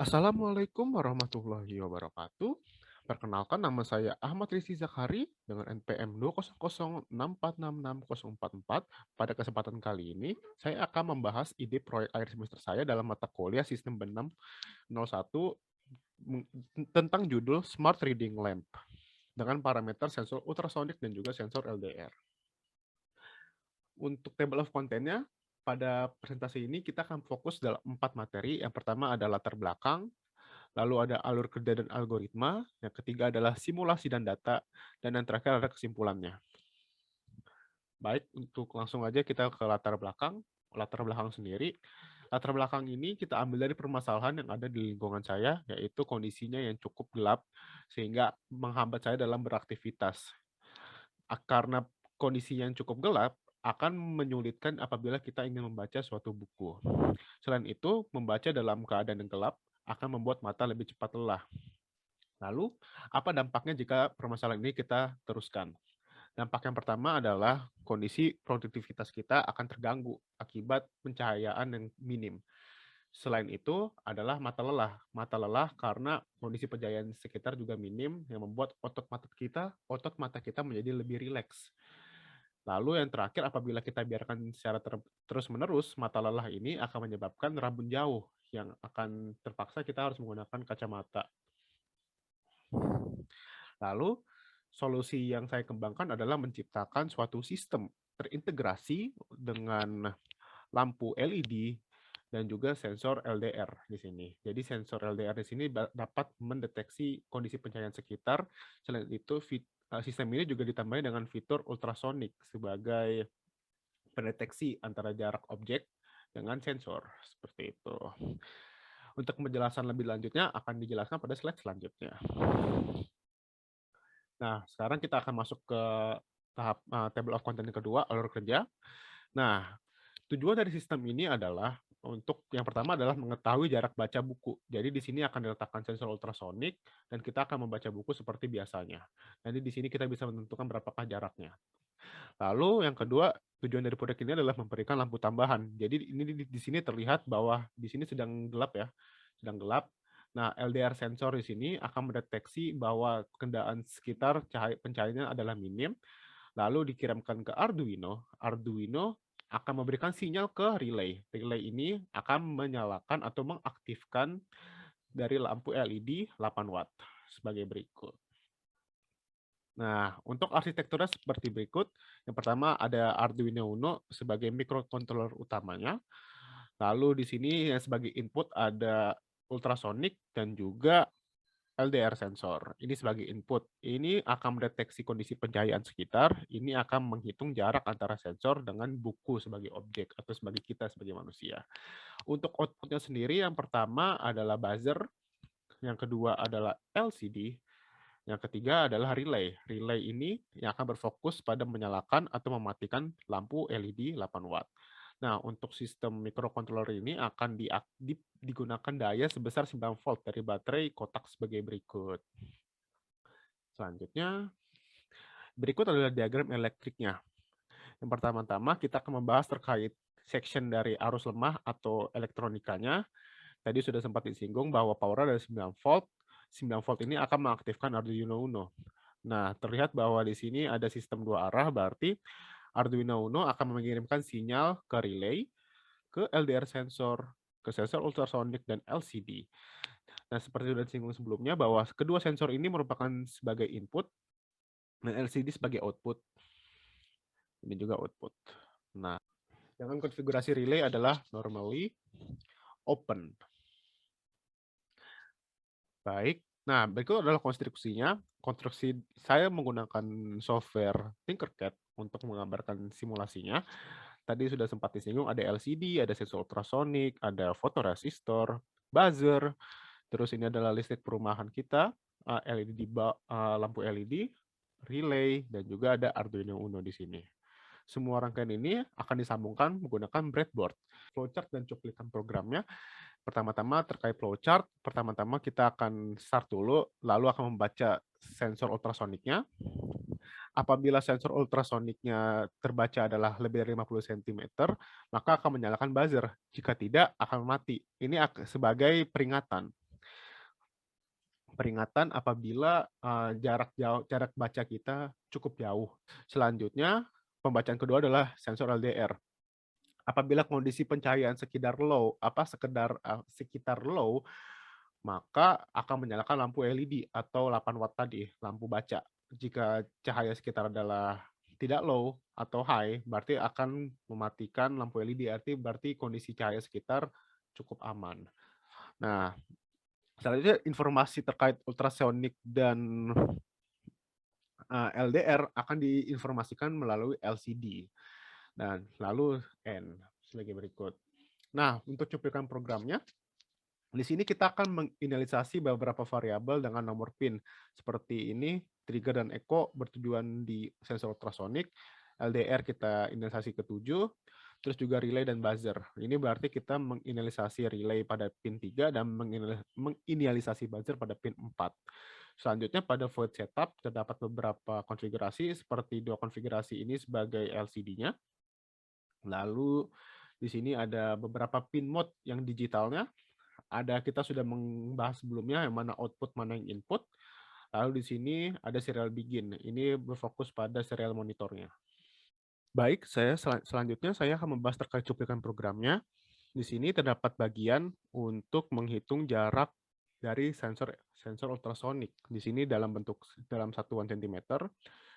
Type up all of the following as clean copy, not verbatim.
Assalamualaikum warahmatullahi wabarakatuh. Perkenalkan nama saya Ahmad Rizky Zakhari dengan NPM 20064664044. Pada kesempatan kali ini, saya akan membahas ide proyek akhir semester saya dalam mata kuliah Sistem Benam 01 tentang judul Smart Reading Lamp dengan parameter sensor ultrasonic dan juga sensor LDR. Untuk table of content-nya, pada presentasi ini kita akan fokus dalam 4 materi. Yang pertama adalah latar belakang, lalu ada alur kerja dan algoritma, yang ketiga adalah simulasi dan data, dan yang terakhir ada kesimpulannya. Baik, untuk langsung aja kita ke latar belakang. Latar belakang sendiri, latar belakang ini kita ambil dari permasalahan yang ada di lingkungan saya, yaitu kondisinya yang cukup gelap, sehingga menghambat saya dalam beraktivitas. Karena kondisi yang cukup gelap, akan menyulitkan apabila kita ingin membaca suatu buku. Selain itu, membaca dalam keadaan yang gelap akan membuat mata lebih cepat lelah. Lalu, apa dampaknya jika permasalahan ini kita teruskan? Dampak yang pertama adalah kondisi produktivitas kita akan terganggu akibat pencahayaan yang minim. Selain itu adalah mata lelah. Mata lelah karena kondisi pencahayaan sekitar juga minim yang membuat otot mata kita menjadi lebih rileks. Lalu yang terakhir, apabila kita biarkan secara terus-menerus, mata lelah ini akan menyebabkan rabun jauh yang akan terpaksa kita harus menggunakan kacamata. Lalu, solusi yang saya kembangkan adalah menciptakan suatu sistem terintegrasi dengan lampu LED dan juga sensor LDR di sini. Jadi sensor LDR di sini dapat mendeteksi kondisi pencahayaan sekitar. Selain itu, sistem ini juga ditambah dengan fitur ultrasonik sebagai pendeteksi antara jarak objek dengan sensor. Seperti itu. Untuk penjelasan lebih lanjutnya akan dijelaskan pada slide selanjutnya. Nah, sekarang kita akan masuk ke tahap table of content yang kedua, alur kerja. Nah, tujuan dari sistem ini adalah untuk yang pertama adalah mengetahui jarak baca buku. Jadi di sini akan diletakkan sensor ultrasonik dan kita akan membaca buku seperti biasanya. Nanti di sini kita bisa menentukan berapakah jaraknya. Lalu yang kedua, tujuan dari proyek ini adalah memberikan lampu tambahan. Jadi ini di sini terlihat bahwa di sini sedang gelap ya, sedang gelap. Nah, LDR sensor di sini akan mendeteksi bahwa kendaraan sekitar pencahayaannya adalah minim, lalu dikirimkan ke Arduino. Arduino akan memberikan sinyal ke relay. Relay ini akan menyalakan atau mengaktifkan dari lampu LED 8 watt sebagai berikut. Nah, untuk arsitekturnya seperti berikut. Yang pertama ada Arduino Uno sebagai microcontroller utamanya. Lalu di sini yang sebagai input ada ultrasonic dan juga LDR sensor. Ini sebagai input. Ini akan mendeteksi kondisi pencahayaan sekitar. Ini akan menghitung jarak antara sensor dengan buku sebagai objek atau sebagai kita sebagai manusia. Untuk outputnya sendiri, yang pertama adalah buzzer, yang kedua adalah LCD, yang ketiga adalah relay. Relay ini yang akan berfokus pada menyalakan atau mematikan lampu LED 8 watt. Nah, untuk sistem microcontroller ini akan digunakan daya sebesar 9 volt dari baterai kotak sebagai berikut. Selanjutnya, berikut adalah diagram elektriknya. Yang pertama-tama kita akan membahas terkait section dari arus lemah atau elektronikanya. Tadi sudah sempat disinggung bahwa power ada 9 volt. 9 volt ini akan mengaktifkan Arduino Uno. Nah, terlihat bahwa di sini ada sistem dua arah, berarti Arduino Uno akan mengirimkan sinyal ke relay, ke LDR sensor, ke sensor ultrasonic, dan LCD. Nah, seperti sudah disinggung sebelumnya, bahwa kedua sensor ini merupakan sebagai input, dan LCD sebagai output. Ini juga output. Nah, dengan konfigurasi relay adalah normally open. Baik. Nah, berikut adalah konstruksinya. Konstruksi saya menggunakan software Tinkercad untuk menggambarkan simulasinya. Tadi sudah sempat disinggung, ada LCD, ada sensor ultrasonic, ada fotoresistor, buzzer, terus ini adalah listrik perumahan kita, LED lampu LED, relay, dan juga ada Arduino Uno di sini. Semua rangkaian ini akan disambungkan menggunakan breadboard. Flowchart dan cuplikan programnya. Pertama-tama terkait flowchart, pertama-tama kita akan start dulu, lalu akan membaca sensor ultrasoniknya. Apabila sensor ultrasoniknya terbaca adalah lebih dari 50 cm, maka akan menyalakan buzzer. Jika tidak, akan mati. Ini sebagai peringatan. peringatan apabila jarak baca kita cukup jauh. Selanjutnya, pembacaan kedua adalah sensor LDR. Apabila kondisi pencahayaan sekitar sekitar low, maka akan menyalakan lampu LED atau 8 watt tadi, lampu baca. Jika cahaya sekitar adalah tidak low atau high, berarti akan mematikan lampu LED, berarti kondisi cahaya sekitar cukup aman. Nah, selanjutnya informasi terkait ultrasonik dan LDR akan diinformasikan melalui LCD. Dan lalu N sebagai berikut. Nah, untuk cuplikan programnya, di sini kita akan menginisialisasi beberapa variabel dengan nomor pin. Seperti ini, trigger dan echo bertujuan di sensor ultrasonik, LDR kita inisialisasi ke 7, terus juga relay dan buzzer. Ini berarti kita menginisialisasi relay pada pin 3 dan menginisialisasi buzzer pada pin 4. Selanjutnya pada void setup terdapat beberapa konfigurasi seperti dua konfigurasi ini sebagai LCD-nya. Lalu di sini ada beberapa pin mode yang digitalnya. Kita sudah membahas sebelumnya yang mana output, mana yang input. Lalu di sini ada serial begin. Ini berfokus pada serial monitornya. Baik, selanjutnya saya akan membahas terkait cuplikan programnya. Di sini terdapat bagian untuk menghitung jarak dari sensor ultrasonik. Di sini dalam satuan cm.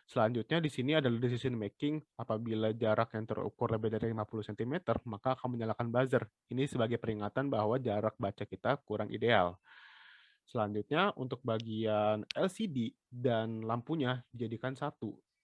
Selanjutnya di sini adalah decision making. Apabila jarak yang terukur lebih dari 50 cm, maka akan menyalakan buzzer. Ini sebagai peringatan bahwa jarak baca kita kurang ideal. Selanjutnya untuk bagian LCD dan lampunya jadikan 1.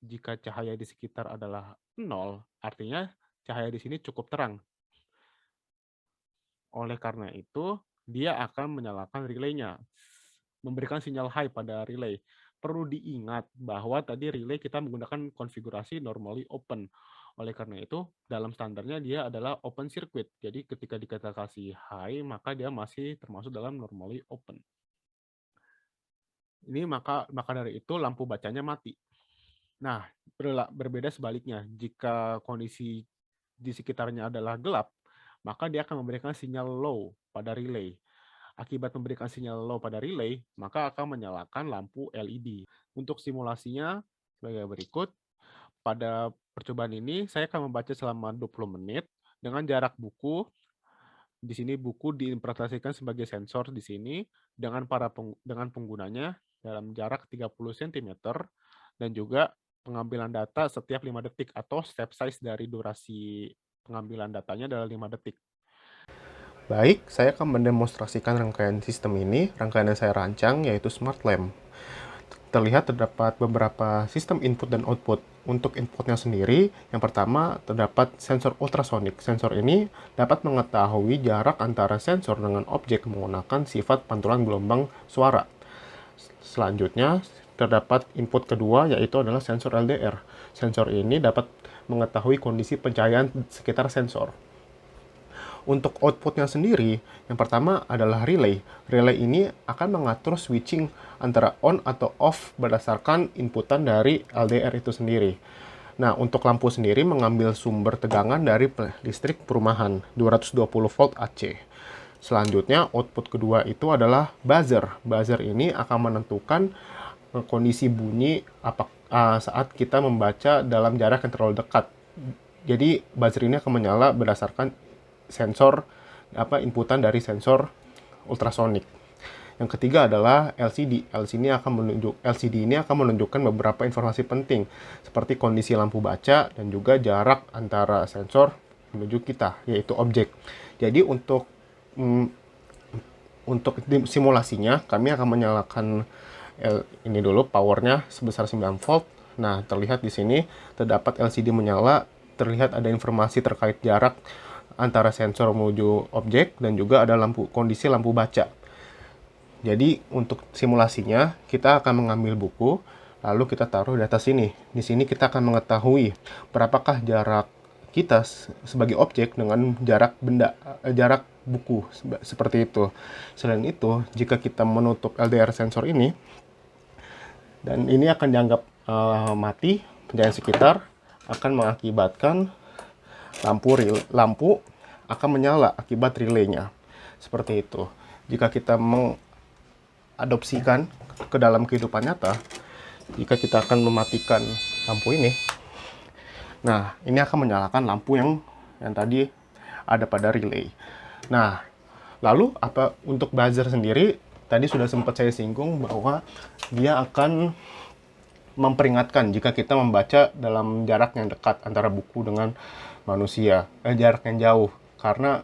Jika cahaya di sekitar adalah 0, artinya cahaya di sini cukup terang. Oleh karena itu, dia akan menyalakan relay-nya, memberikan sinyal high pada relay. Perlu diingat bahwa tadi relay kita menggunakan konfigurasi normally open. Oleh karena itu, dalam standarnya dia adalah open circuit. Jadi ketika kita kasih high, maka dia masih termasuk dalam normally open. Ini maka dari itu lampu bacanya mati. Nah, berbeda sebaliknya. Jika kondisi di sekitarnya adalah gelap, maka dia akan memberikan sinyal low pada relay. Akibat memberikan sinyal low pada relay, maka akan menyalakan lampu LED. Untuk simulasinya sebagai berikut. Pada percobaan ini, saya akan membaca selama 20 menit dengan jarak buku. Di sini buku diinterpretasikan sebagai sensor di sini dengan penggunanya dalam jarak 30 cm dan juga pengambilan data setiap 5 detik atau step size dari durasi pengambilan datanya adalah 5 detik. Baik, saya akan mendemonstrasikan rangkaian sistem ini. Rangkaian yang saya rancang yaitu Smart Lamp. Terlihat terdapat beberapa sistem input dan output. Untuk inputnya sendiri, yang pertama terdapat sensor ultrasonik. Sensor ini dapat mengetahui jarak antara sensor dengan objek menggunakan sifat pantulan gelombang suara. Selanjutnya, terdapat input kedua yaitu adalah sensor LDR. Sensor ini dapat mengetahui kondisi pencahayaan sekitar sensor. Untuk outputnya sendiri, yang pertama adalah relay. Relay ini akan mengatur switching antara on atau off berdasarkan inputan dari LDR itu sendiri. Nah, untuk lampu sendiri mengambil sumber tegangan dari listrik perumahan 220 volt AC. Selanjutnya, output kedua itu adalah buzzer. Buzzer ini akan menentukan kondisi bunyi saat kita membaca dalam jarak yang terlalu dekat. Jadi, buzzer ini akan menyala berdasarkan inputan dari sensor ultrasonik. Yang ketiga adalah LCD. LCD ini akan menunjukkan beberapa informasi penting seperti kondisi lampu baca dan juga jarak antara sensor menuju kita, yaitu objek. Jadi untuk simulasinya kami akan menyalakan ini dulu powernya sebesar 9 volt. Nah, terlihat di sini terdapat LCD menyala, terlihat ada informasi terkait jarak antara sensor menuju objek dan juga ada kondisi lampu baca. Jadi untuk simulasinya kita akan mengambil buku lalu kita taruh di atas sini. Di sini kita akan mengetahui berapakah jarak kita sebagai objek dengan jarak buku seperti itu. Selain itu, jika kita menutup LDR sensor ini dan ini akan dianggap mati, pencahayaan sekitar akan mengakibatkan lampu akan menyala akibat relaynya. Seperti itu. Jika kita adopsikan ke dalam kehidupan nyata, jika kita akan mematikan lampu ini, nah ini akan menyalakan lampu yang tadi ada pada relay. Nah, lalu apa untuk buzzer sendiri? Tadi sudah sempat saya singgung bahwa dia akan memperingatkan jika kita membaca dalam jarak yang dekat antara buku dengan manusia, jarak yang jauh, karena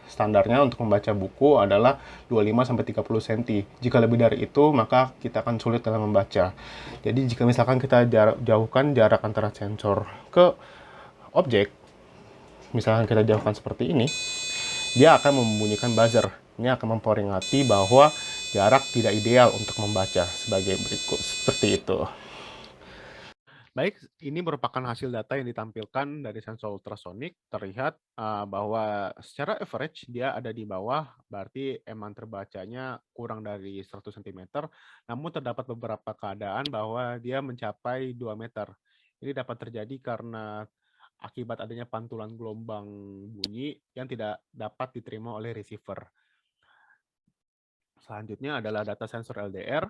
standarnya untuk membaca buku adalah 25-30 cm. Jika lebih dari itu, maka kita akan sulit dalam membaca. Jadi jika misalkan kita jauhkan jarak antara sensor ke objek, misalkan kita jauhkan seperti ini, dia akan membunyikan buzzer. Ini akan memperingati bahwa jarak tidak ideal untuk membaca sebagai berikut, seperti itu. Baik, ini merupakan hasil data yang ditampilkan dari sensor ultrasonik. Terlihat bahwa secara average dia ada di bawah, berarti emang terbacanya kurang dari 100 cm. Namun terdapat beberapa keadaan bahwa dia mencapai 2 meter. Ini dapat terjadi karena akibat adanya pantulan gelombang bunyi yang tidak dapat diterima oleh receiver. Selanjutnya adalah data sensor LDR.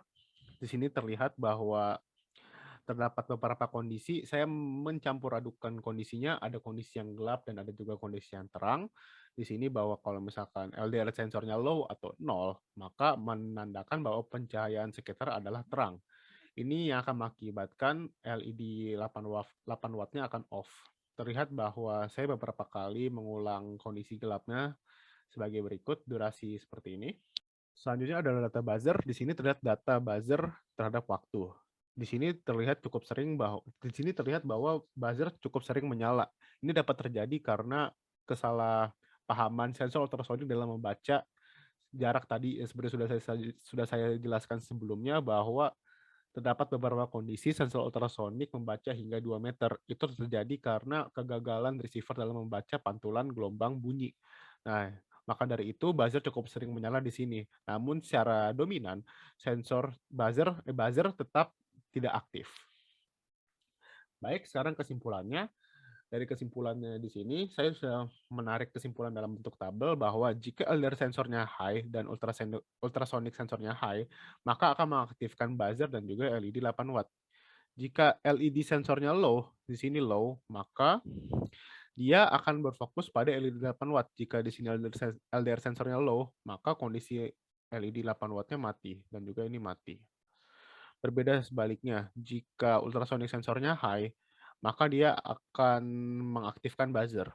Di sini terlihat bahwa terdapat beberapa kondisi, saya mencampur adukan kondisinya, ada kondisi yang gelap dan ada juga kondisi yang terang. Di sini bahwa kalau misalkan LDR sensornya low atau nol, maka menandakan bahwa pencahayaan sekitar adalah terang. Ini yang akan mengakibatkan LED 8 wattnya akan off. Terlihat bahwa saya beberapa kali mengulang kondisi gelapnya sebagai berikut, durasi seperti ini. Selanjutnya adalah data buzzer. Di sini terlihat data buzzer terhadap waktu. Di sini terlihat bahwa buzzer cukup sering menyala. Ini dapat terjadi karena kesalahpahaman sensor ultrasonik dalam membaca jarak tadi yang seperti sudah saya jelaskan sebelumnya, bahwa terdapat beberapa kondisi sensor ultrasonik membaca hingga 2 meter. Itu terjadi karena kegagalan receiver dalam membaca pantulan gelombang bunyi. Nah, maka dari itu buzzer cukup sering menyala di sini. Namun secara dominan sensor buzzer tetap tidak aktif. Baik, sekarang kesimpulannya. Dari kesimpulannya di sini, saya sudah menarik kesimpulan dalam bentuk tabel bahwa jika LDR sensornya high dan ultrasonic sensornya high, maka akan mengaktifkan buzzer dan juga LED 8 watt. Jika LED sensornya low, di sini low, maka dia akan berfokus pada LED 8 watt. Jika di sini LDR sensornya low, maka kondisi LED 8 wattnya mati dan juga ini mati. Berbeda sebaliknya, jika ultrasonic sensornya high, maka dia akan mengaktifkan buzzer.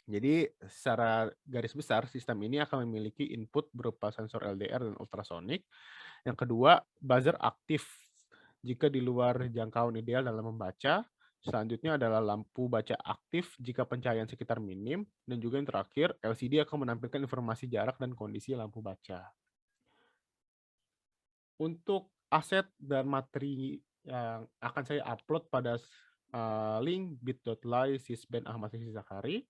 Jadi secara garis besar, sistem ini akan memiliki input berupa sensor LDR dan ultrasonik. Yang kedua, buzzer aktif jika di luar jangkauan ideal dalam membaca. Selanjutnya adalah lampu baca aktif jika pencahayaan sekitar minim. Dan juga yang terakhir, LCD akan menampilkan informasi jarak dan kondisi lampu baca. Untuk aset dan materi yang akan saya upload pada link bit.ly/sisband Ahmad Sisi Zakari.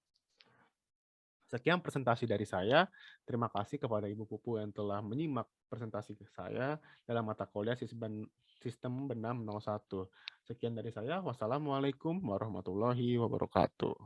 Sekian presentasi dari saya. Terima kasih kepada Ibu Pupu yang telah menyimak presentasi saya dalam mata kuliah Sistem Benam 01. Sekian dari saya. Wassalamualaikum warahmatullahi wabarakatuh.